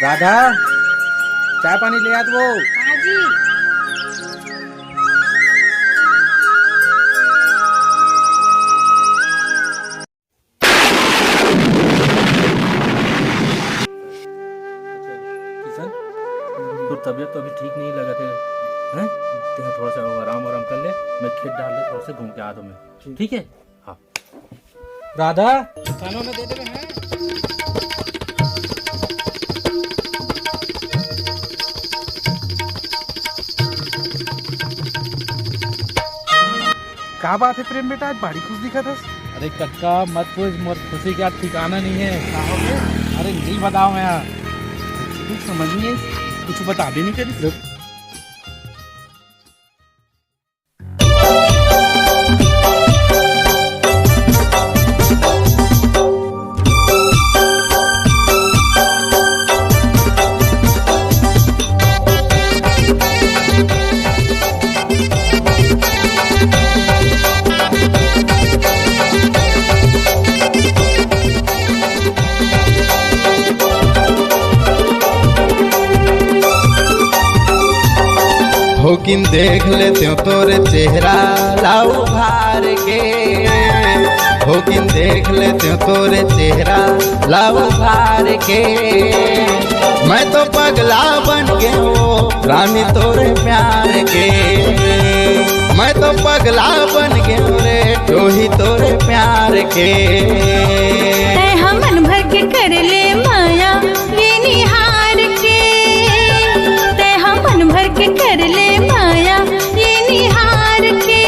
राधा, चाय पानी ले आ वो। हाँ जी। किशन, तो तबीयत तो अभी ठीक नहीं लगा थे, हैं? तेरा थोड़ा सा आराम कर ले, मैं खेत डाल ले, थोड़ा सा घूम के आ दूँ मैं, ठीक है? हाँ। राधा, खाना में दे देवे हैं? क्या बात है प्रेम बेटा, आज बड़ी खुश दिखा था। अरे कक्का मत पूछ, मोर खुशी का ठिकाना नहीं है। अरे नहीं बताओ मैं, कुछ समझ नहीं है, कुछ बता भी नहीं करी। होकिन देख लेते हो तोरे चेहरा लाऊ भार के, होकिन देख लेते हो तोरे चेहरा लाऊ भार के। मैं तो पगला बन गया हूँ रानी तोरे प्यार के, मैं तो पगला बन गया रे तो ही तोरे प्यार के। मन भर के कर ले माया ये निहार के, ते हम मन भर के कर ले माया ये निहार के।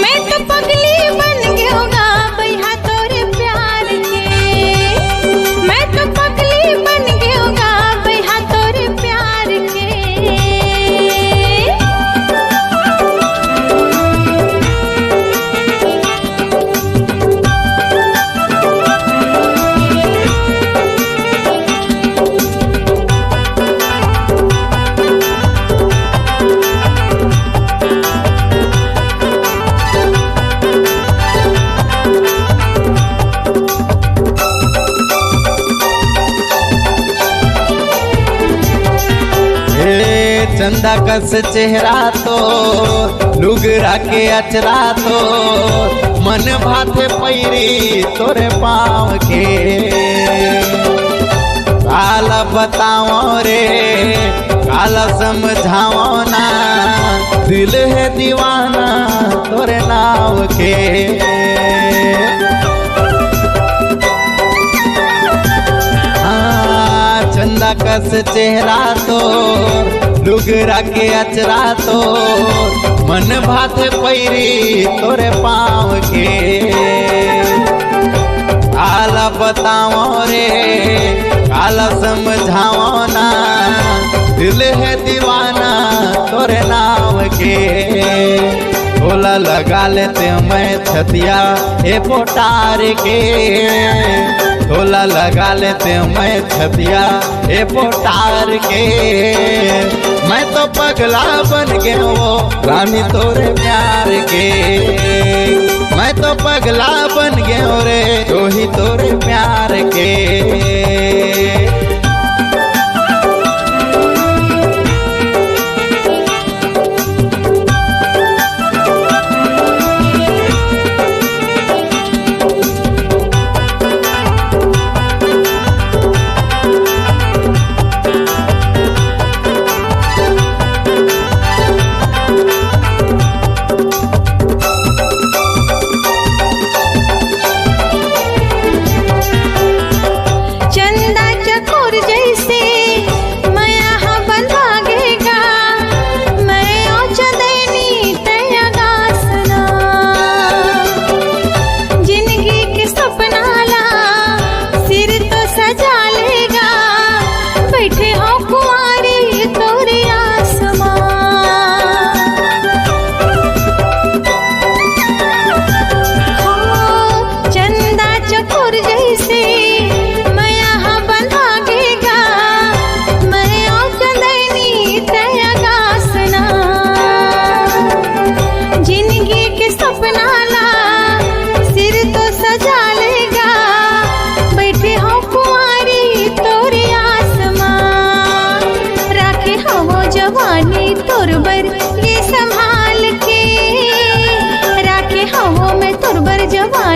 मैं तो पगली बन गया भैया तोरे प्यार के, मैं तो पगली बन गया भैया तोरे प्यार के। चंदा कस चेहरा तो लुगरा के अचरा तो मन भाथे पैरी तोरे पाँव के। काला बताओ रे काला समझाओ ना, दिल है दीवाना तोरे नाव के। चंदा कस चेहरा तो लुगरा के अचरा तो मन भात पैरी तोरे पाँव के। काला बताओ रे काला समझाओ ना, दिल है दीवाना तोरे नाव के। बोला लगा लेते मैं छतिया ए पोटार के, ढोला लगा लेते मैं छतिया ए पोटार के। मैं तो पगला बन गया वो रानी तोरे प्यार के, मैं तो पगला बन गया रे तो ही तोरे प्यार के। चंद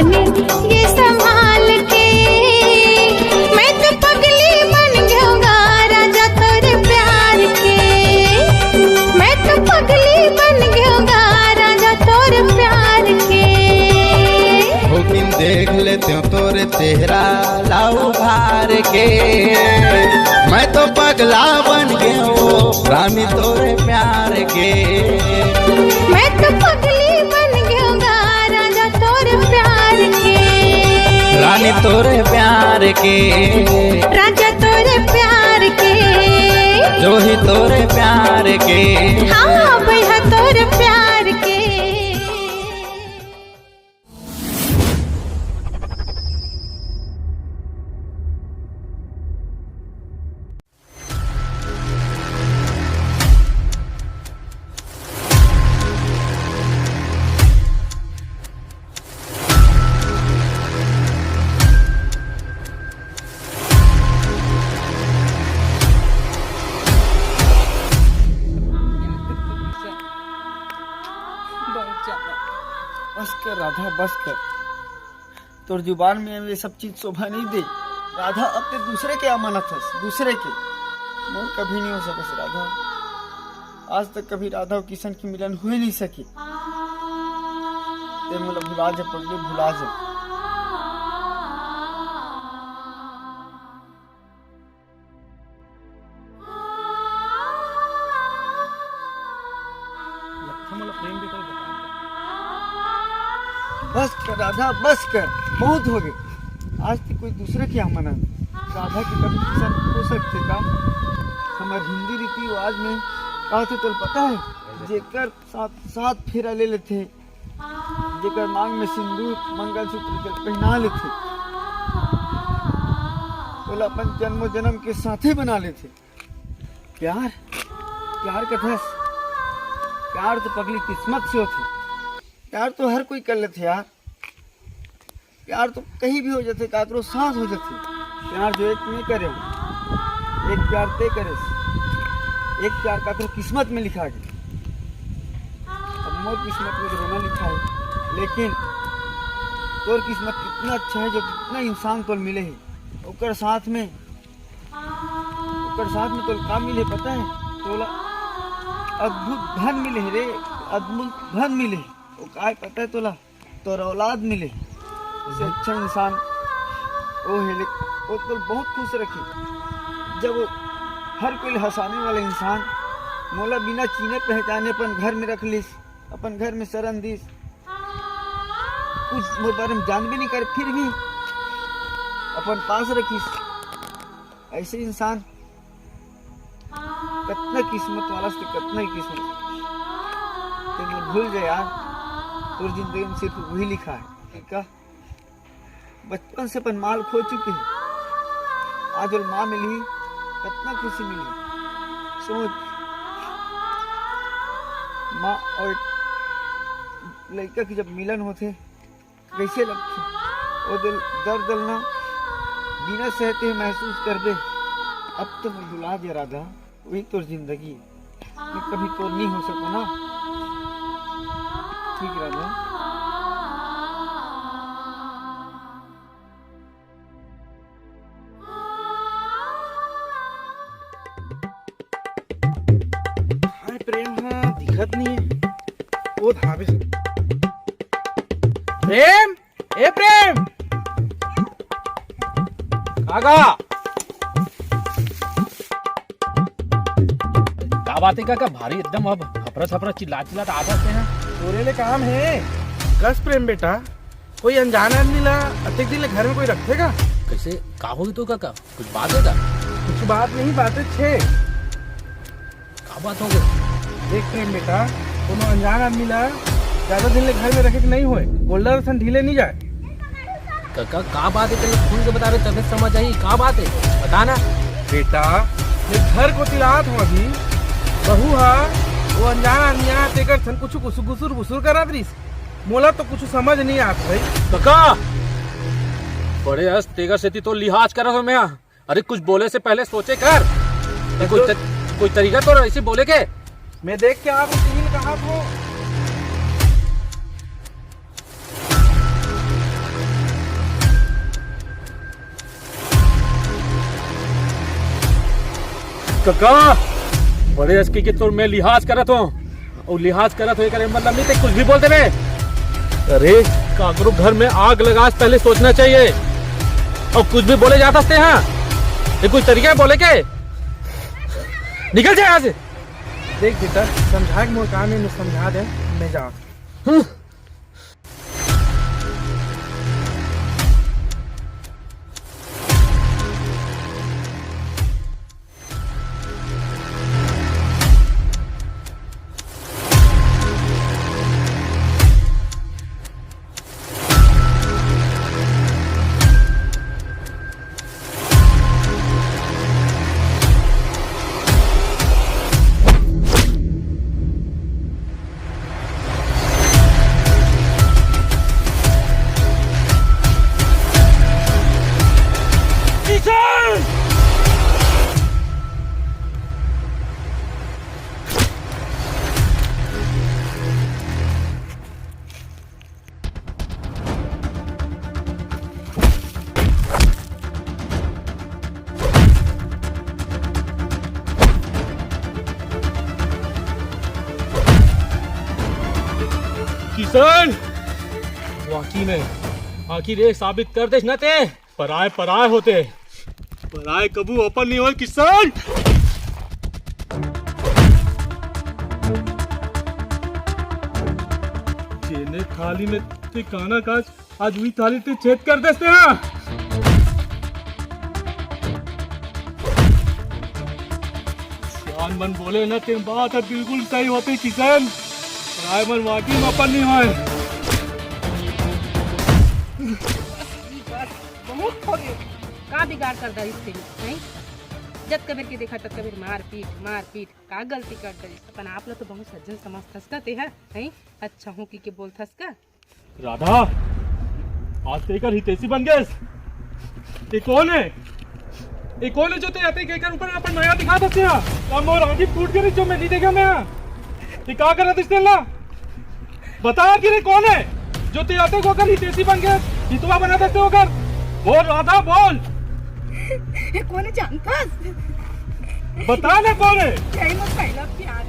बानी ये संभाल के। मैं तो पगली बन गयूंगा राजा तोरे प्यार के। मैं तो पगली बन गयूंगा राजा तोरे प्यार के। हुकिन देख लेते हो तोरे चेहरा लाऊ भार के। मैं तो पगला बन गया हूँ रानी तोरे प्यार के। मैं तो पगली बन गयूंगा राजा तोरे प्यार के। रानी तोरे प्यार के। राजा तोरे प्यार के। जो ही तोरे प्यार के। हाँ भैया तोरे प्यार के। बस कर राधा, बस कर। तोर जुबान में ये सब चीज शोभा नहीं दे राधा। अब ते दूसरे के अमानत है, दूसरे के मोर कभी नहीं हो सके राधा। आज तक कभी राधा और किशन की मिलन हो ही नहीं सकी। ते मोला भुला जा पगली, भुला जा। बस कर राधा, बस कर, बहुत हो गए। आज तक कोई दूसरे की अमानत राधा की कभी किसान हो सकते का। हमारे हिंदी रीति रिवाज में कहा थे तो पता है, जेकर साथ फेरा ले लेते, जेकर मांग में सिंदूर मंगलसूत्र पहना लेते, बोला अपन जन्मों जन्म के साथी बना लेते। प्यार प्यार का धस, प्यार तो पगली किस्मत से होती। प्यार तो हर कोई कर लेते यार। प्यार तो कहीं भी हो जाते, काकरो सांस हो जाती। प्यार जो एक नहीं करे, एक प्यार ते करे, एक प्यार काकरो किस्मत में लिखा गया। अब मोर किस्मत में तो रोना लिखा है, लेकिन तोर किस्मत कितना अच्छा है जो कितना इंसान तोल मिले है। ओकर साथ में तोल का मिले पता है? तोला अद्भुत धन मिले है रे, अद्भुत धन मिले। वो काय पता है तोला? तोरा औलाद मिले। उससे अच्छा इंसान वो है, वो तो बहुत खुश रखे जब वो हर कोई हंसाने वाला इंसान मोला बिना चीने पहचाने अपन घर में रख लिस, अपन घर में शरण दिस, कुछ मोर बारे में जान भी नहीं कर, फिर भी अपन पास रखिस। ऐसे इंसान कितना किस्मत वाला से कितना ही किस्मत। तो भूल गए यार, तो जिंदगी में सिर्फ वही लिखा है का। बचपन से अपन माल खो चुके हैं, आज और माँ मिली कितना खुशी मिली। सोच माँ और लड़का की जब मिलन होते कैसे लगते, वो दिल दर्द दलना बिना सहते महसूस कर दे। अब तो मैं भुला दे राधा, वही तो जिंदगी मैं कभी तो नहीं हो सकूं ना। ठीक राधा। हाय प्रेम, हाँ दिखत नहीं है। वो धाबे से प्रेम, ए प्रेम काका, क्या बात है काका? भारी एकदम अब हपरा चिल्ला आदत से हैं। तोरे ले काम है कस प्रेम बेटा। कोई अनजान आदमी ला अतिक दिन घर में कोई रखेगा कैसे? का होगी तो काका? कुछ बात है का? कुछ बात नहीं, बातें छे। का बात हो गई? देख प्रेम बेटा, कोनो अनजान आदमी ला ज्यादा दिन ले घर में रखे नहीं होए, गोल्डर सन ढीले नहीं जाए। काका का बात है? तेरे खुल के बता रहे तब समझ आई। का बात है बता ना बेटा। ये घर को तिलात हो अभी बहू हा, वो अनजान आदमी यहाँ तेकर सन कुछ गुसुर करा दरीस। मोला तो कुछ समझ नहीं आता भाई। काका बड़े हंस तेगर से तो लिहाज कर रहा हूँ मैं। अरे कुछ बोले से पहले सोचे कर। कोई तरीका तो ऐसे बोले के? मैं देख के आपको तीन कहा तो काका बड़े अस्की के तोर मैं लिहाज करत हूँ और लिहाज करत हो करे मतलब नहीं ते कुछ भी बोलते रहे। अरे काकरो घर में आग लगा से पहले सोचना चाहिए और कुछ भी बोले जा सकते हैं। ये कोई तरीका है बोले के? निकल जाए यहाँ से। देख बेटा समझा के मोर काम में समझा दे मैं जा। किशन वाकई में आखिर ये साबित कर दे न ते पराए पराए होते पराए कबू ओपन नहीं हो। किसान जेने थाली में ते काना काज आज वही थाली ते छेद कर देते हैं। मन बोले ना ते बात है बिल्कुल सही होती किसान। राय मन वाकई में अपन नहीं होए। बहुत हो गए का बिगाड़ कर दा इससे नहीं जब कबीर के देखा तब कबीर मार पीट का गलती कर दा। अपन आप लोग तो बहुत सज्जन समाज थसकते हैं नहीं अच्छा हूँ की के बोल थसका। राधा आज तेकर हितैषी बन गए। ये कौन है? ये कौन है जो ते आते के कर ऊपर अपन माया दिखा दते हैं? हम और आगे टूट गई जो मैं नहीं देखा मैं। ये क्या कर रहा था इसने ला बता कि रे कौन है जो ते आते को कर हितैषी बन गए हितवा बना देते हो कर। बोल राधा बोल कौन जानता बता ना कौन है? यही मत पहला प्यार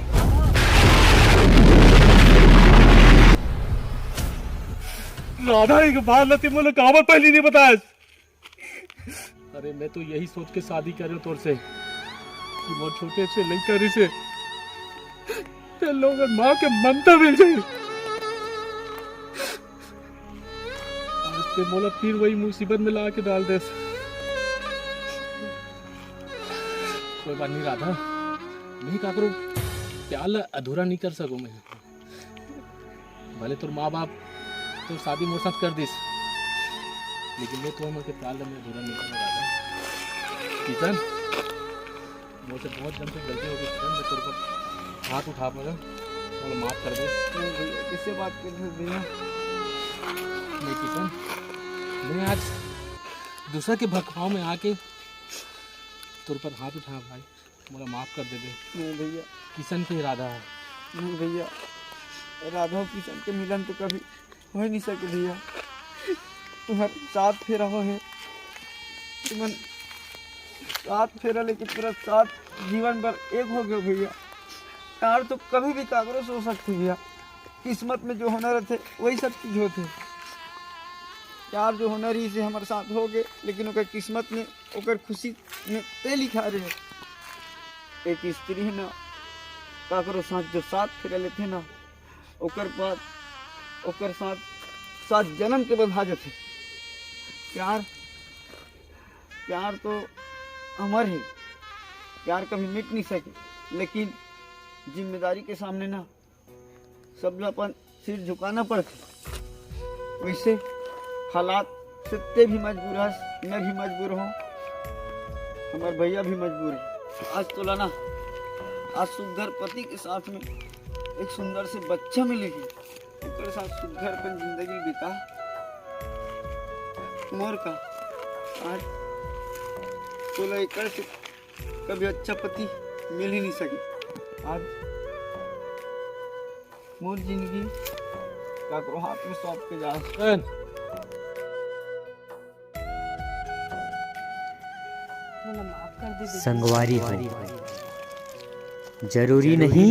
राधा एक बार लती मुझे कहावत पहली नहीं बताया। अरे मैं तो यही सोच के शादी करे तोर से कि बहुत छोटे से लड़का से ते लोग माँ के ममता मिल जाए। आज ते मोला फिर वही मुसीबत में ला के डाल दे। कोई बात नहीं राधा नहीं काकरो प्यार अधूरा नहीं कर सकूं मैं। भले तोर माँ बाप तो शादी मोर साथ कर दिस लेकिन मैं तो के प्यार में अधूरा नहीं करना राधा। किशन मुझसे बहुत जन से गलती हो गई किशन मैं तेरे पर हाथ उठा पाऊंगा और माफ कर दे। भैया किससे बात कर रहे हो भैया? नहीं किशन मैं आज दूसरा के भड़काव में आके तेरे पर हाथ उठा भाई मुझे माफ कर दे दे। नहीं भैया किशन के इरादा है। नहीं भैया राधा और किशन के मिलन तो कभी हो ही नहीं सके भैया। तुम्हारे साथ फेरा हो है तुम साथ फेरा लेकिन पूरा साथ जीवन भर एक हो गए भैया। प्यार तो कभी भी कागरों से हो सकते भैया। किस्मत में जो होना रहते वही सब चीज होते। प्यार जो होना रही से हमारे साथ हो गए लेकिन ओकर किस्मत में ओकर खुशी में ते लिखा रहे। एक स्त्री है ना काकरो साथ जो साथ फेरा लेते ना ओकर बाद ओकर साथ साथ जन्म के बंधा जाते। प्यार तो अमर है। प्यार कभी मिट नहीं सके लेकिन जिम्मेदारी के सामने ना सब लोग अपन सिर झुकाना पड़ता। वैसे हालात से ते भी मजबूर है मैं भी मजबूर हूँ हमारे भैया भी मजबूर है। आज तो लाना आज सुंदर पति के साथ में एक सुंदर से बच्चा मिलेगी उसके साथ सुंदर अपन जिंदगी बिता मोर का। आज तो एक से कभी अच्छा पति मिल ही नहीं सके। आज मोर जिंदगी काकरो हाथ में सौंप के जा। मोला माफ कर दे दीदी। संगवारी हो। जरूरी नहीं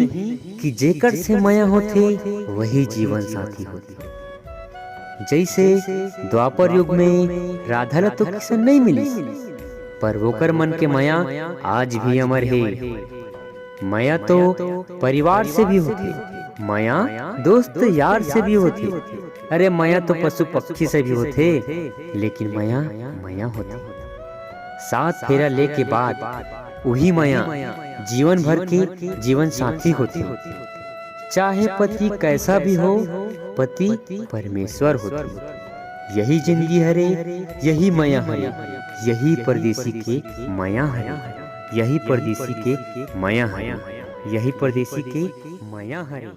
कि जेकर से माया होथे वही जीवन साथी होथे। जैसे द्वापर युग में राधा ला तो किसन नहीं मिली, पर वोकर मन के माया आज भी अमर है। माया तो परिवार से भी होती, माया दोस्त यार से भी होती, अरे माया तो पशु पक्षी से भी होते, लेकिन माया माया होती। 7 फेरा ले के बाद वही माया जीवन भर की जीवन साथी होती। चाहे पति कैसा भी हो, पति परमेश्वर होती। यही जिंदगी हरे, यही माया हरे, यही परदेसी के माया हरे, यही परदेसी के माया हरे, यही परदेसी के माया हरे।